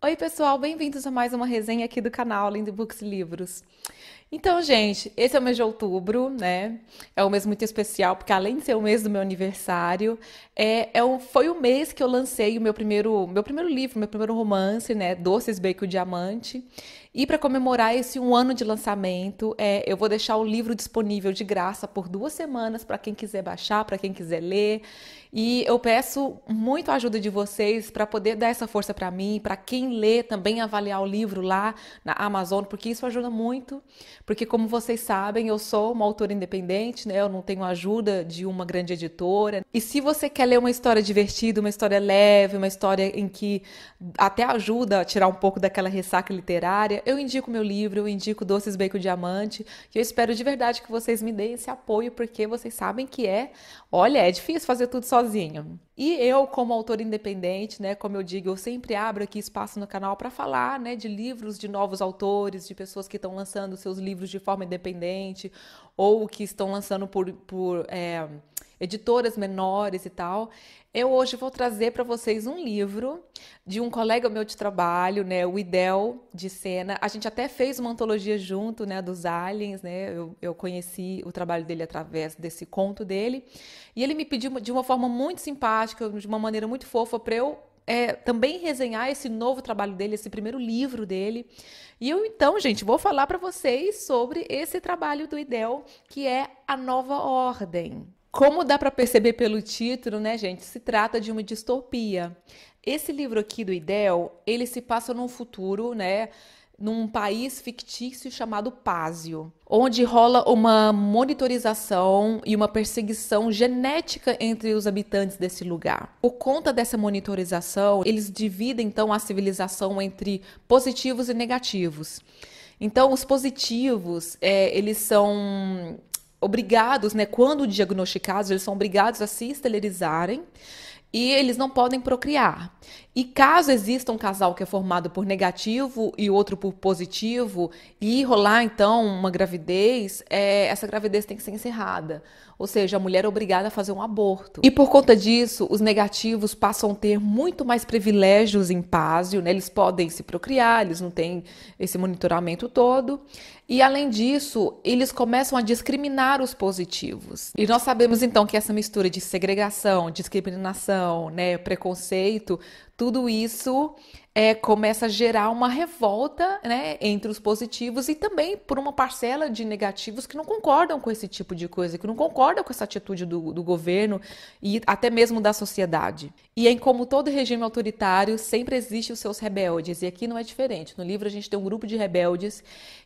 Oi, pessoal, bem-vindos a mais uma resenha aqui do canal Lindo Books e Livros. Então, gente, esse é o mês de outubro, né? É um mês muito especial, porque além de ser o mês do meu aniversário, foi o mês que eu lancei o meu primeiro livro, meu primeiro romance, né? Doces, Bacon e Diamante. E para comemorar esse um ano de lançamento, eu vou deixar o livro disponível de graça por 2 semanas para quem quiser baixar, para quem quiser ler. E eu peço muito a ajuda de vocês para poder dar essa força para mim, para quem lê também avaliar o livro lá na Amazon, porque isso ajuda muito. Porque, como vocês sabem, eu sou uma autora independente, né? Eu não tenho ajuda de uma grande editora. E se você quer ler uma história divertida, uma história leve, uma história em que até ajuda a tirar um pouco daquela ressaca literária, eu indico meu livro, eu indico Doces, Bacon e Diamante, que eu espero de verdade que vocês me deem esse apoio, porque vocês sabem que olha, é difícil fazer tudo sozinho. E eu, como autora independente, né, como eu digo, eu sempre abro aqui espaço no canal para falar, né, de livros de novos autores, de pessoas que estão lançando seus livros de forma independente ou que estão lançando por editoras menores e tal. Eu hoje vou trazer para vocês um livro de um colega meu de trabalho, né, o Idel de Sena. A gente até fez uma antologia junto, né, dos Aliens, né? Eu conheci o trabalho dele através desse conto dele. E ele me pediu de uma forma muito simpática, de uma maneira muito fofa, para eu também resenhar esse novo trabalho dele, esse primeiro livro dele. E eu, então, gente, vou falar para vocês sobre esse trabalho do Idel, que é A Nova Ordem. Como dá para perceber pelo título, né, gente, se trata de uma distopia. Esse livro aqui do Idel, ele se passa num futuro, né, num país fictício chamado Pásio, onde rola uma monitorização e uma perseguição genética entre os habitantes desse lugar. Por conta dessa monitorização, eles dividem então a civilização entre positivos e negativos. Então, os positivos, eles são obrigados, né, quando diagnosticados, eles são obrigados a se esterilizarem e eles não podem procriar. E caso exista um casal que é formado por negativo e outro por positivo, e rolar então uma gravidez, essa gravidez tem que ser encerrada. Ou seja, a mulher é obrigada a fazer um aborto. E por conta disso, os negativos passam a ter muito mais privilégios em Pásio, né? Eles podem se procriar, eles não têm esse monitoramento todo. E além disso, eles começam a discriminar os positivos. E nós sabemos então que essa mistura de segregação, discriminação, né, preconceito, tudo isso começa a gerar uma revolta, né, entre os positivos e também por uma parcela de negativos que não concordam com esse tipo de coisa, que não concordam com essa atitude do governo e até mesmo da sociedade. E em como todo regime autoritário, sempre existe os seus rebeldes, e aqui não é diferente. No livro a gente tem um grupo de rebeldes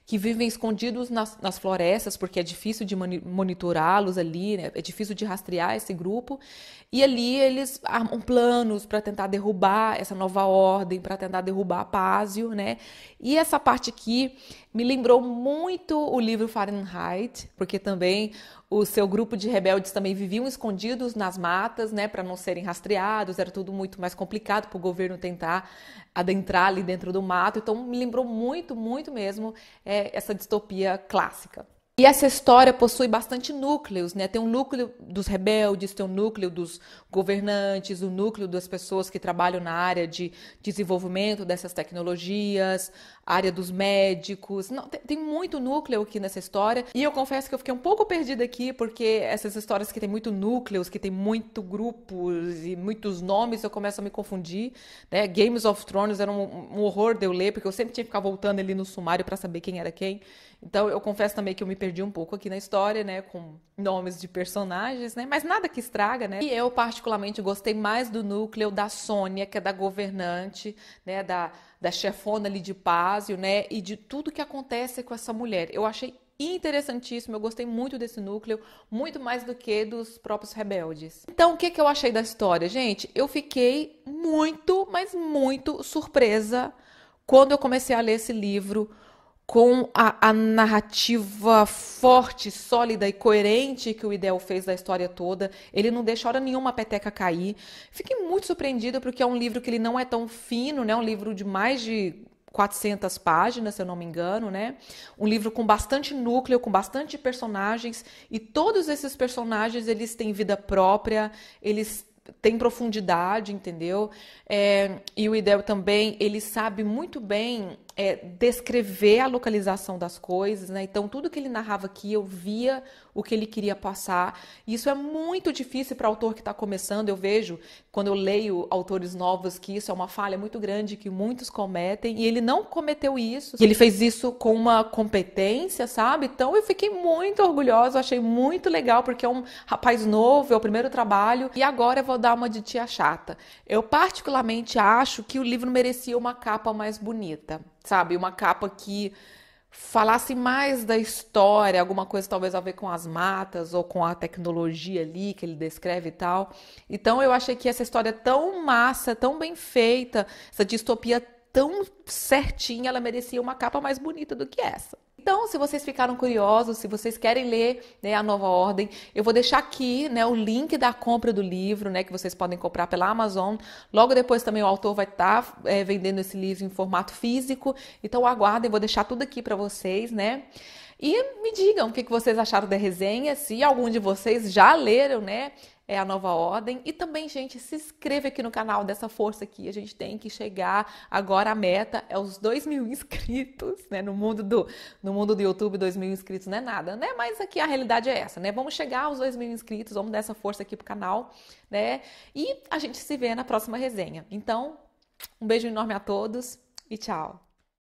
que vivem escondidos nas florestas, porque é difícil de monitorá-los ali, né? É difícil de rastrear esse grupo, e ali eles armam planos para tentar derrubar essa nova ordem, para tentar derrubar Pásio, né? E essa parte aqui me lembrou muito o livro Fahrenheit, porque também o seu grupo de rebeldes também viviam escondidos nas matas, né, para não serem rastreados, era tudo muito mais complicado para o governo tentar adentrar ali dentro do mato, então me lembrou muito, muito mesmo essa distopia clássica. E essa história possui bastante núcleos, né? Tem um núcleo dos rebeldes, tem um núcleo dos governantes, o núcleo das pessoas que trabalham na área de desenvolvimento dessas tecnologias, a área dos médicos. Não, tem muito núcleo aqui nessa história. E eu confesso que eu fiquei um pouco perdida aqui, porque essas histórias que tem muito núcleos, que tem muito grupos e muitos nomes, eu começo a me confundir, né? Games of Thrones era um horror de eu ler, porque eu sempre tinha que ficar voltando ali no sumário para saber quem era quem. Então, eu confesso também que eu me perdi um pouco aqui na história, né, com nomes de personagens, né, mas nada que estraga, né. E eu, particularmente, gostei mais do núcleo da Sônia, que é da governante, né, da chefona ali de Pásio, né, e de tudo que acontece com essa mulher. Eu achei interessantíssimo, eu gostei muito desse núcleo, muito mais do que dos próprios rebeldes. Então, o que eu achei da história? Gente, eu fiquei muito, mas muito surpresa quando eu comecei a ler esse livro, com a narrativa forte, sólida e coerente que o Idel fez da história toda. Ele não deixa hora nenhuma a peteca cair. Fiquei muito surpreendida porque é um livro que ele não é tão fino, né? Um livro de mais de 400 páginas, se eu não me engano, né? Um livro com bastante núcleo, com bastante personagens, e todos esses personagens, eles têm vida própria, eles tem profundidade, entendeu? E o Idel também, ele sabe muito bem descrever a localização das coisas, né? Então, tudo que ele narrava aqui, eu via o que ele queria passar. E isso é muito difícil para autor que está começando. Eu vejo, quando eu leio autores novos, que isso é uma falha muito grande que muitos cometem. E ele não cometeu isso. E ele fez isso com uma competência, sabe? Então, eu fiquei muito orgulhosa, achei muito legal, porque é um rapaz novo, é o primeiro trabalho. E agora eu vou dar uma de tia chata. Eu particularmente acho que o livro merecia uma capa mais bonita, sabe? Uma capa que falasse mais da história, alguma coisa talvez a ver com as matas ou com a tecnologia ali que ele descreve e tal. Então eu achei que essa história é tão massa, tão bem feita, essa distopia tão certinha, ela merecia uma capa mais bonita do que essa. Então, se vocês ficaram curiosos, se vocês querem ler, né, a Nova Ordem, eu vou deixar aqui, né, o link da compra do livro, né, que vocês podem comprar pela Amazon. Logo depois também o autor vai estar vendendo esse livro em formato físico. Então aguardem, vou deixar tudo aqui para vocês, né? E me digam o que vocês acharam da resenha, se algum de vocês já leram, né? A Nova Ordem. E também, gente, se inscreva aqui no canal, dessa força aqui. A gente tem que chegar agora, a meta é os 2.000 inscritos, né? No mundo do YouTube, 2.000 inscritos não é nada, né? Mas aqui a realidade é essa, né? Vamos chegar aos 2.000 inscritos, vamos dar essa força aqui pro canal, né? E a gente se vê na próxima resenha. Então, um beijo enorme a todos e tchau!